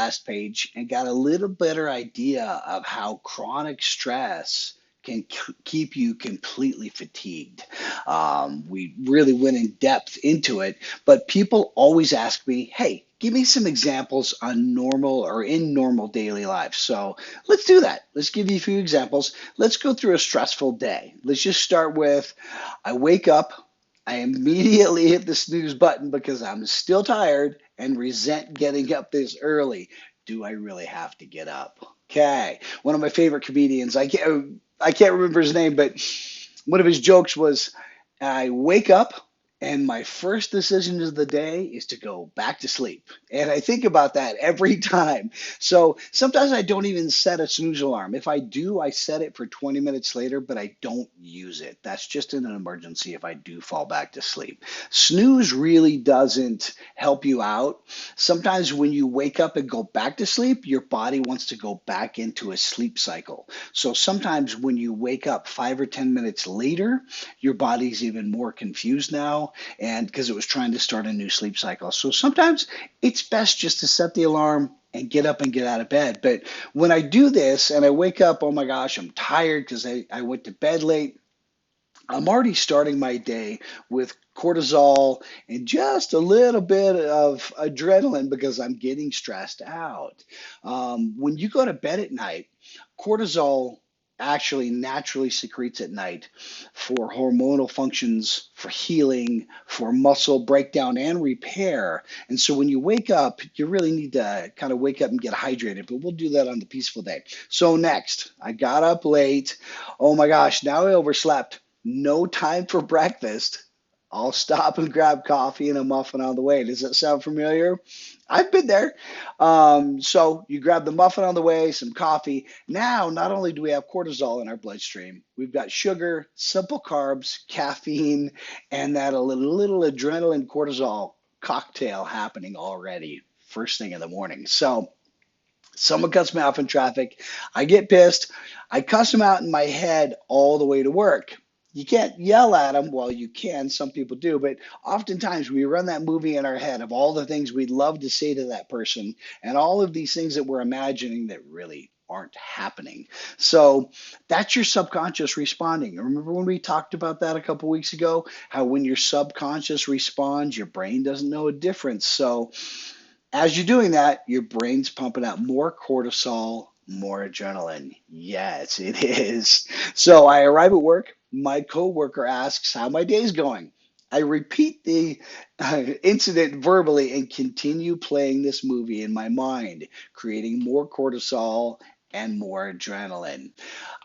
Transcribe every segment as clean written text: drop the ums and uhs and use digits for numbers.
last page and got a little better idea of how chronic stress can keep you completely fatigued. We really went in depth into it, but people always ask me, hey, give me some examples on normal or in normal daily life. So let's do that. Let's give you a few examples. Let's go through a stressful day. Let's just start with I wake up, I immediately hit the snooze button because I'm still tired and resent getting up this early. Do I really have to get up? Okay. One of my favorite comedians, I can't remember his name, but one of his jokes was I wake up and my first decision of the day is to go back to sleep. And I think about that every time. So sometimes I don't even set a snooze alarm. If I do, I set it for 20 minutes later, but I don't use it. That's just in an emergency if I do fall back to sleep. Snooze really doesn't help you out. Sometimes when you wake up and go back to sleep, your body wants to go back into a sleep cycle. So sometimes when you wake up 5 or 10 minutes later, your body's even more confused now, and because it was trying to start a new sleep cycle. So sometimes it's best just to set the alarm and get up and get out of bed. But when I do this and I wake up, oh my gosh, I'm tired because I went to bed late. I'm already starting my day with cortisol and just a little bit of adrenaline because I'm getting stressed out. When you go to bed at night, cortisol actually naturally secretes at night for hormonal functions, for healing, for muscle breakdown and repair. And so when you wake up, you really need to kind of wake up and get hydrated, but we'll do that on the peaceful day. So next, I got up late. Oh my gosh, now I overslept. No time for breakfast. I'll stop and grab coffee and a muffin on the way. Does that sound familiar? I've been there. So you grab the muffin on the way, some coffee. Now, not only do we have cortisol in our bloodstream, we've got sugar, simple carbs, caffeine, and that a little adrenaline cortisol cocktail happening already first thing in the morning. So someone cuts me off in traffic. I get pissed. I cuss them out in my head all the way to work. You can't yell at them. Well, you can. Some people do. But oftentimes we run that movie in our head of all the things we'd love to say to that person and all of these things that we're imagining that really aren't happening. So that's your subconscious responding. Remember when we talked about that a couple weeks ago? How when your subconscious responds, your brain doesn't know a difference. So as you're doing that, your brain's pumping out more cortisol, more adrenaline. Yes, it is. So I arrive at work. My coworker asks how my day's going. I repeat the incident verbally and continue playing this movie in my mind, creating more cortisol and more adrenaline.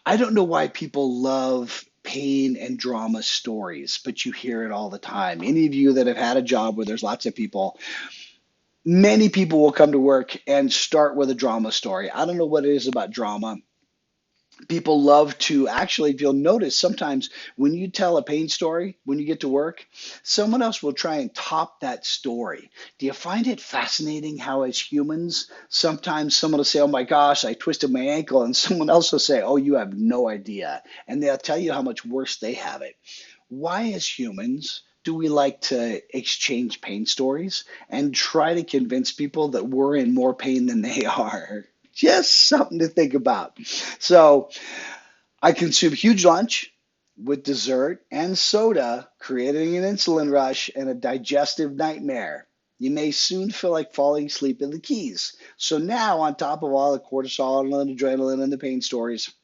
I don't know why people love pain and drama stories, but you hear it all the time. Any of you that have had a job where there's lots of people, many people will come to work and start with a drama story. I don't know what it is about drama. People love to actually, if you'll notice, sometimes when you tell a pain story, when you get to work, someone else will try and top that story. Do you find it fascinating how, as humans, sometimes someone will say, oh my gosh, I twisted my ankle, and someone else will say, oh, you have no idea. And they'll tell you how much worse they have it. Why, as humans, do we like to exchange pain stories and try to convince people that we're in more pain than they are? Just something to think about. So I consume huge lunch with dessert and soda, creating an insulin rush and a digestive nightmare. You may soon feel like falling asleep in the Keys. So now, on top of all the cortisol and adrenaline and the pain stories,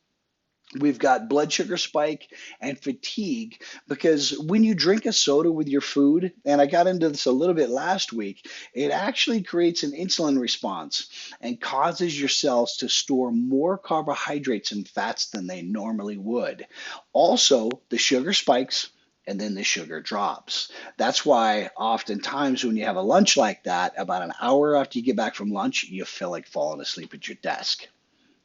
we've got blood sugar spike and fatigue because when you drink a soda with your food, and I got into this a little bit last week, it actually creates an insulin response and causes your cells to store more carbohydrates and fats than they normally would. Also, the sugar spikes and then the sugar drops. That's why oftentimes when you have a lunch like that, about an hour after you get back from lunch, you feel like falling asleep at your desk.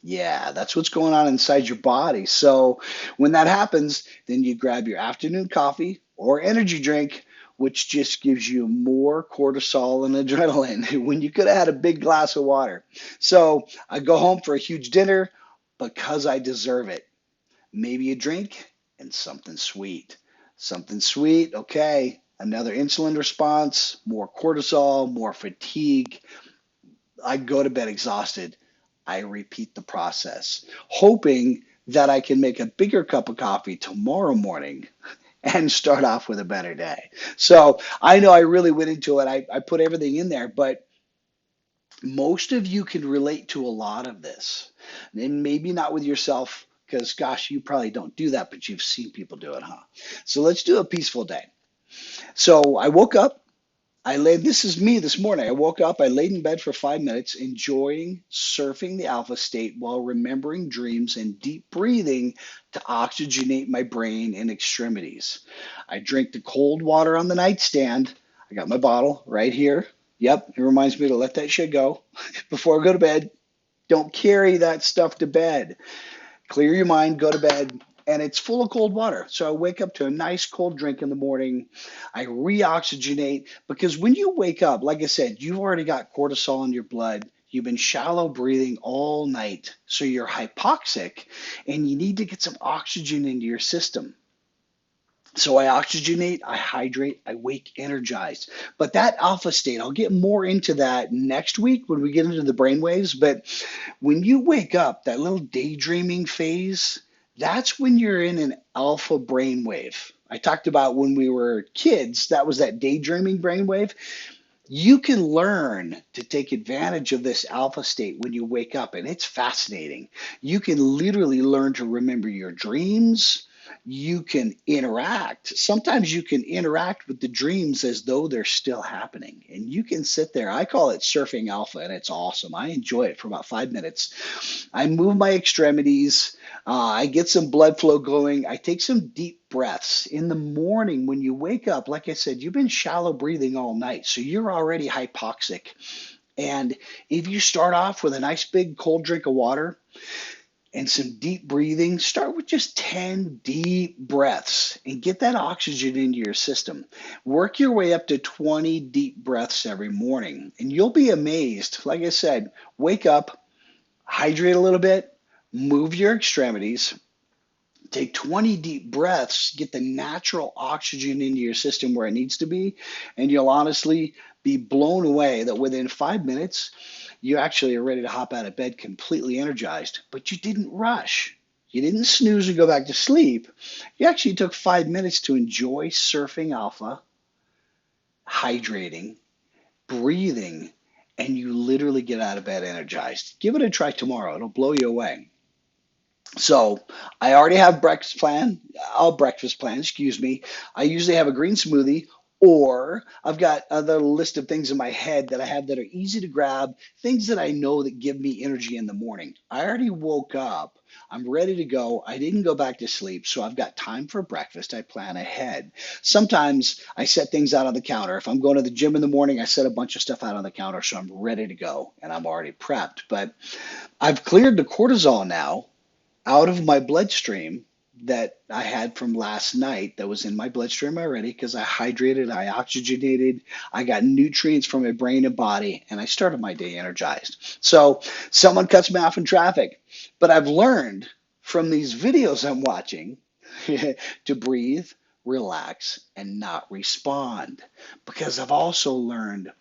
Yeah, that's what's going on inside your body. So when that happens, then you grab your afternoon coffee or energy drink, which just gives you more cortisol and adrenaline when you could have had a big glass of water. So I go home for a huge dinner because I deserve it. Maybe a drink and something sweet. Something sweet, okay. Another insulin response, more cortisol, more fatigue, I go to bed exhausted. I repeat the process, hoping that I can make a bigger cup of coffee tomorrow morning and start off with a better day. So I know I really went into it. I put everything in there, but most of you can relate to a lot of this. And maybe not with yourself, because gosh, you probably don't do that, but you've seen people do it, huh? So let's do a peaceful day. So I woke up. This is me this morning. I woke up, I laid in bed for 5 minutes, enjoying surfing the alpha state while remembering dreams and deep breathing to oxygenate my brain and extremities. I drink the cold water on the nightstand. I got my bottle right here. Yep, it reminds me to let that shit go before I go to bed. Don't carry that stuff to bed. Clear your mind, go to bed, and it's full of cold water. So I wake up to a nice cold drink in the morning. I reoxygenate because when you wake up, like I said, you've already got cortisol in your blood. You've been shallow breathing all night, so you're hypoxic, and you need to get some oxygen into your system. So I oxygenate, I hydrate, I wake energized. But that alpha state, I'll get more into that next week when we get into the brain waves. But when you wake up, that little daydreaming phase, that's when you're in an alpha brainwave. I talked about when we were kids, that was that daydreaming brainwave. You can learn to take advantage of this alpha state when you wake up, and it's fascinating. You can literally learn to remember your dreams. You can interact. Sometimes you can interact with the dreams as though they're still happening, and you can sit there. I call it surfing alpha, and it's awesome. I enjoy it for about 5 minutes. I move my extremities. I get some blood flow going. I take some deep breaths. In the morning, when you wake up, like I said, you've been shallow breathing all night, so you're already hypoxic. And if you start off with a nice big cold drink of water and some deep breathing, start with just 10 deep breaths and get that oxygen into your system. Work your way up to 20 deep breaths every morning, and you'll be amazed. Like I said, wake up, hydrate a little bit, move your extremities, take 20 deep breaths, get the natural oxygen into your system where it needs to be, and you'll honestly be blown away that within 5 minutes, you actually are ready to hop out of bed completely energized. But you didn't rush. You didn't snooze and go back to sleep. You actually took 5 minutes to enjoy surfing alpha, hydrating, breathing, and you literally get out of bed energized. Give it a try tomorrow. It'll blow you away. So I already have breakfast plan, excuse me. I usually have a green smoothie, or I've got another list of things in my head that I have that are easy to grab, things that I know that give me energy in the morning. I already woke up. I'm ready to go. I didn't go back to sleep, so I've got time for breakfast. I plan ahead. Sometimes I set things out on the counter. If I'm going to the gym in the morning, I set a bunch of stuff out on the counter, so I'm ready to go and I'm already prepped. But I've cleared the cortisol now out of my bloodstream that I had from last night that was in my bloodstream already because I hydrated, I oxygenated, I got nutrients from my brain and body, and I started my day energized. So someone cuts me off in traffic, but I've learned from these videos I'm watching to breathe, relax, and not respond because I've also learned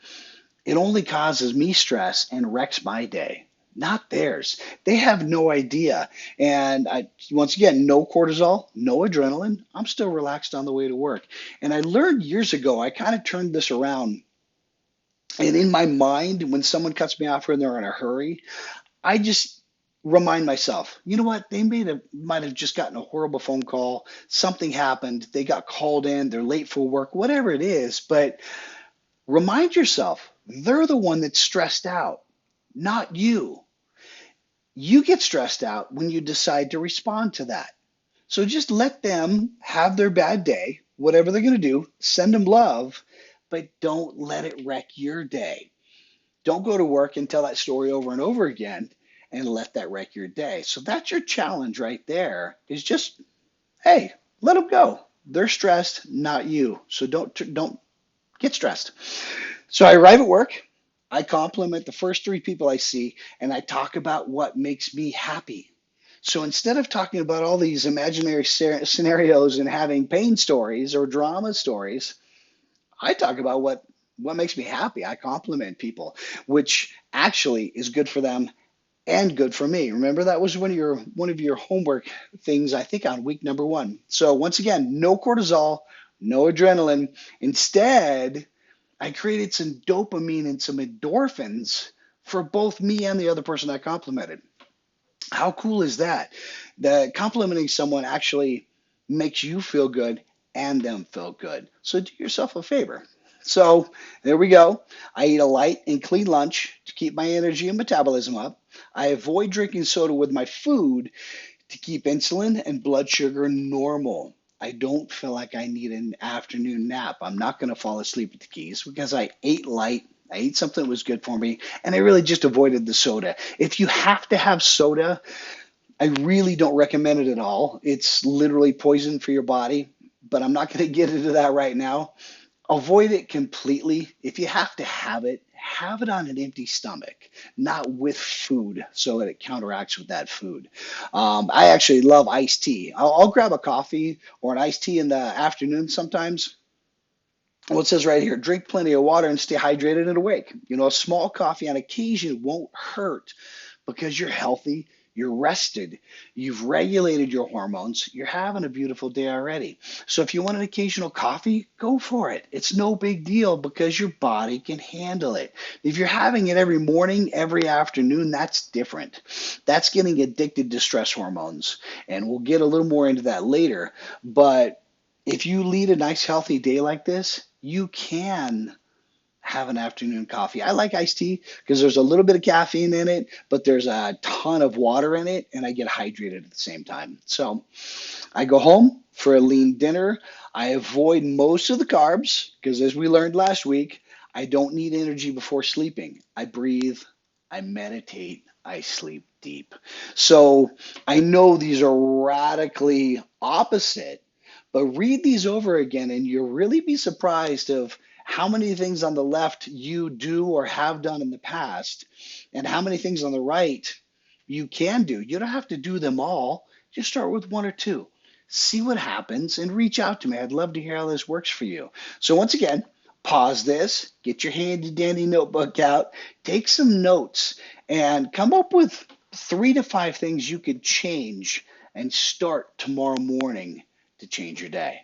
it only causes me stress and wrecks my day, not theirs. They have no idea. And once again, no cortisol, no adrenaline. I'm still relaxed on the way to work. And I learned years ago, I kind of turned this around. And in my mind, when someone cuts me off and they're in a hurry, I just remind myself, you know what? They might have just gotten a horrible phone call. Something happened. They got called in. They're late for work, whatever it is. But remind yourself, they're the one that's stressed out, not you. You get stressed out when you decide to respond to that. So just let them have their bad day, whatever they're going to do, send them love, but don't let it wreck your day. Don't go to work and tell that story over and over again and let that wreck your day. So that's your challenge right there is just, hey, let them go. They're stressed, not you. So don't get stressed. So I arrive at work. I compliment the first three people I see, and I talk about what makes me happy. So instead of talking about all these imaginary scenarios and having pain stories or drama stories, I talk about what what makes me happy. I compliment people, which actually is good for them and good for me. Remember, that was one of your homework things, I think, on week number one. So once again, no cortisol, no adrenaline. Instead, I created some dopamine and some endorphins for both me and the other person I complimented. How cool is that? The complimenting someone actually makes you feel good and them feel good. So do yourself a favor. So there we go. I eat a light and clean lunch to keep my energy and metabolism up. I avoid drinking soda with my food to keep insulin and blood sugar normal. I don't feel like I need an afternoon nap. I'm not going to fall asleep at the keys because I ate light. I ate something that was good for me, and I really just avoided the soda. If you have to have soda, I really don't recommend it at all. It's literally poison for your body, but I'm not going to get into that right now. Avoid it completely. If you have it on an empty stomach, not with food, so that it counteracts with that food. I actually love iced tea. I'll grab a coffee or an iced tea in the afternoon sometimes. Well, it says right here, drink plenty of water and stay hydrated and awake. A small coffee on occasion won't hurt because you're healthy, you're rested, you've regulated your hormones, you're having a beautiful day already. So if you want an occasional coffee, go for it. It's no big deal because your body can handle it. If you're having it every morning, every afternoon, that's different. That's getting addicted to stress hormones. And we'll get a little more into that later. But if you lead a nice, healthy day like this, you can have an afternoon coffee. I like iced tea because there's a little bit of caffeine in it, but there's a ton of water in it, and I get hydrated at the same time. So I go home for a lean dinner. I avoid most of the carbs because, as we learned last week, I don't need energy before sleeping. I breathe, I meditate, I sleep deep. So I know these are radically opposite, but read these over again and you'll really be surprised of how many things on the left you do or have done in the past, and how many things on the right you can do. You don't have to do them all. Just start with one or two. See what happens and reach out to me. I'd love to hear how this works for you. So, once again, pause this, get your handy dandy notebook out, take some notes, and come up with 3 to 5 things you could change and start tomorrow morning to change your day.